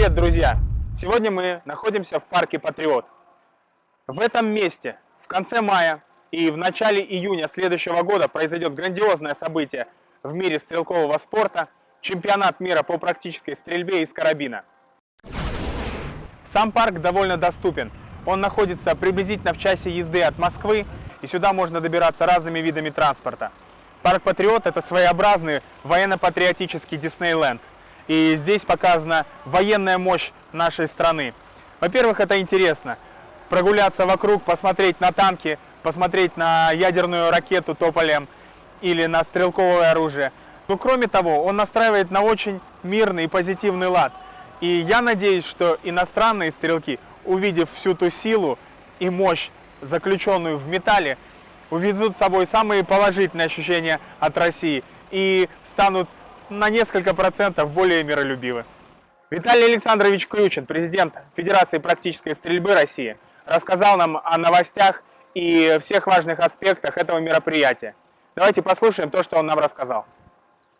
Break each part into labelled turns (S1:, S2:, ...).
S1: Привет, друзья! Сегодня мы находимся в парке Патриот. В этом месте в конце мая и в начале июня следующего года произойдет грандиозное событие в мире стрелкового спорта – чемпионат мира по практической стрельбе из карабина. Сам парк довольно доступен. Он находится приблизительно в часе езды от Москвы, и сюда можно добираться разными видами транспорта. Парк Патриот – это своеобразный военно-патриотический Диснейленд. И здесь показана военная мощь нашей страны. Во-первых, это интересно. Прогуляться вокруг, посмотреть на танки, посмотреть на ядерную ракету Тополем или на стрелковое оружие. Но кроме того, он настраивает на очень мирный и позитивный лад. И я надеюсь, что иностранные стрелки, увидев всю ту силу и мощь, заключенную в металле, увезут с собой самые положительные ощущения от России и станут на несколько процентов более миролюбивы. Виталий Александрович Крючин, президент Федерации практической стрельбы России, рассказал нам о новостях и всех важных аспектах этого мероприятия. Давайте послушаем то, что он нам рассказал.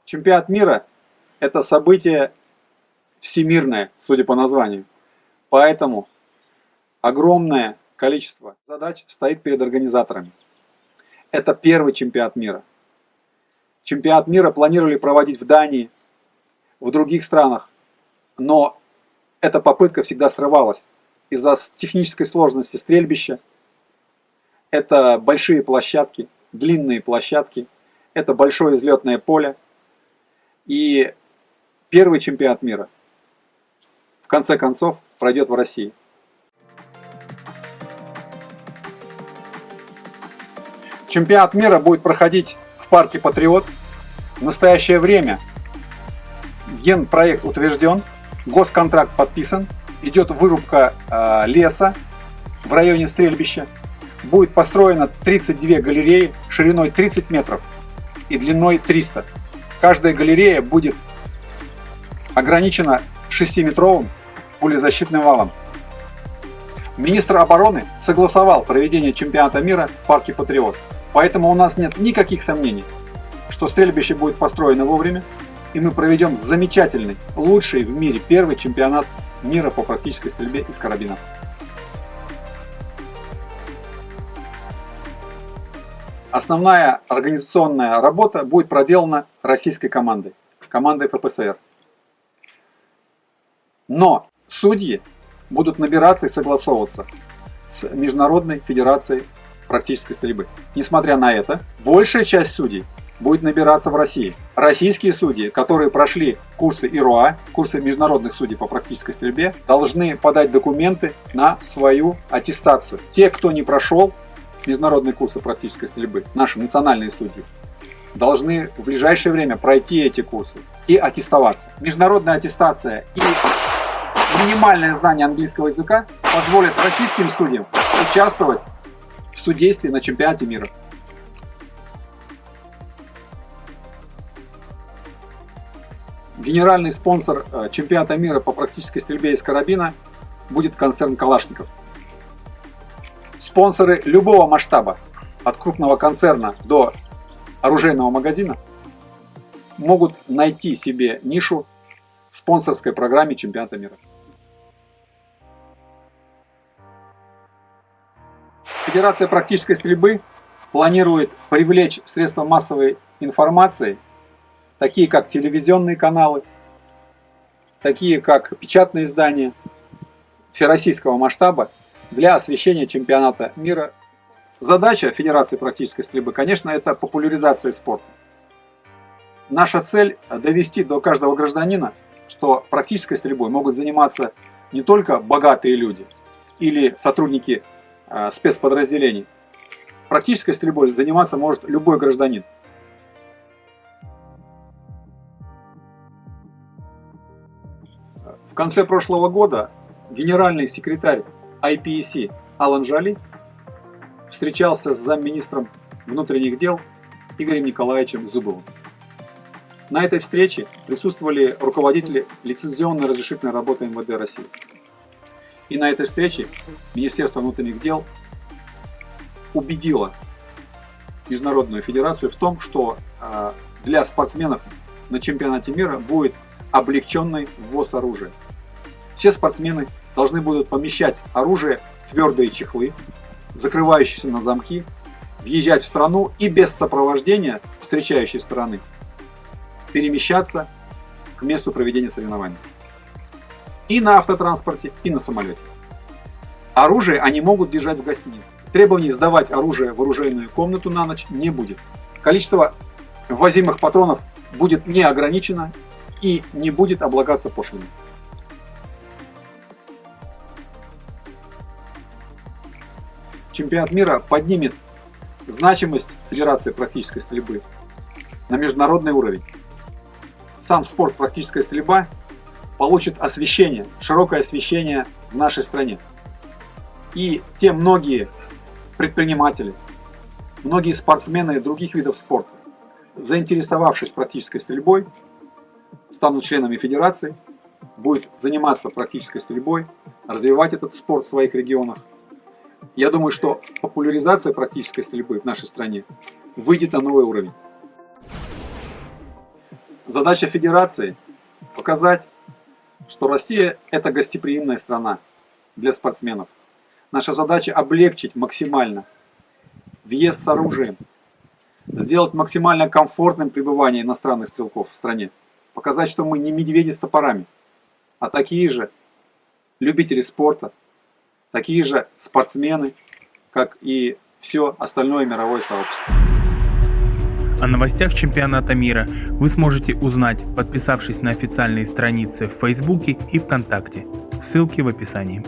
S2: Чемпионат мира – это событие всемирное, судя по названию. Поэтому огромное количество задач стоит перед организаторами. Это первый чемпионат мира. Чемпионат мира планировали проводить в Дании, в других странах, но эта попытка всегда срывалась из-за технической сложности стрельбища. Это большие площадки, длинные площадки, это большое взлетное поле. И первый чемпионат мира в конце концов пройдет в России. Чемпионат мира будет проходить в парке Патриот. В настоящее время генпроект утвержден, госконтракт подписан, идет вырубка леса в районе стрельбища. Будет построено 32 галереи шириной 30 метров и длиной 300. Каждая галерея будет ограничена 6-метровым пулезащитным валом. Министр обороны согласовал проведение чемпионата мира в парке Патриот. Поэтому у нас нет никаких сомнений, что стрельбище будет построено вовремя, и мы проведем замечательный, лучший в мире первый чемпионат мира по практической стрельбе из карабина. Основная организационная работа будет проделана российской командой ФПСР. Но судьи будут набираться и согласовываться с Международной Федерацией практической стрельбы. Несмотря на это, большая часть судей будет набираться в России. Российские судьи, которые прошли курсы ИРОА, курсы международных судей по практической стрельбе, должны подать документы на свою аттестацию. Те, кто не прошел международные курсы практической стрельбы, наши национальные судьи, должны в ближайшее время пройти эти курсы и аттестоваться. Международная аттестация и минимальное знание английского языка позволят российским судьям участвовать в судействе на чемпионате мира. Генеральный спонсор чемпионата мира по практической стрельбе из карабина будет концерн Калашников. Спонсоры любого масштаба, от крупного концерна до оружейного магазина, могут найти себе нишу в спонсорской программе чемпионата мира. Федерация практической стрельбы планирует привлечь средства массовой информации, такие как телевизионные каналы, такие как печатные издания всероссийского масштаба, для освещения чемпионата мира. Задача Федерации практической стрельбы, конечно, это популяризация спорта. Наша цель – довести до каждого гражданина, что практической стрельбой могут заниматься не только богатые люди или сотрудники спецподразделений. Практической стрельбой заниматься может любой гражданин. В конце прошлого года генеральный секретарь IPEC Алан Жали встречался с замминистром внутренних дел Игорем Николаевичем Зубовым. На этой встрече присутствовали руководители лицензионно-разрешительной работы МВД России. И на этой встрече Министерство внутренних дел убедило Международную Федерацию в том, что для спортсменов на чемпионате мира будет облегченный ввоз оружия. Все спортсмены должны будут помещать оружие в твердые чехлы, закрывающиеся на замки, въезжать в страну и без сопровождения встречающей стороны перемещаться к месту проведения соревнований. И на автотранспорте, и на самолете. Оружие они могут держать в гостинице. Требований сдавать оружие в оружейную комнату на ночь не будет. Количество ввозимых патронов будет не ограничено и не будет облагаться пошлиной. Чемпионат мира поднимет значимость Федерации практической стрельбы на международный уровень. Сам спорт практическая стрельба получит освещение, широкое освещение в нашей стране. И те многие предприниматели, многие спортсмены других видов спорта, заинтересовавшись практической стрельбой, станут членами федерации, будут заниматься практической стрельбой, развивать этот спорт в своих регионах. Я думаю, что популяризация практической стрельбы в нашей стране выйдет на новый уровень. Задача федерации – показать, что Россия – это гостеприимная страна для спортсменов. Наша задача – облегчить максимально въезд с оружием, сделать максимально комфортным пребывание иностранных стрелков в стране, показать, что мы не медведи с топорами, а такие же любители спорта, такие же спортсмены, как и все остальное мировое сообщество.
S3: О новостях чемпионата мира вы сможете узнать, подписавшись на официальные страницы в Фейсбуке и ВКонтакте. Ссылки в описании.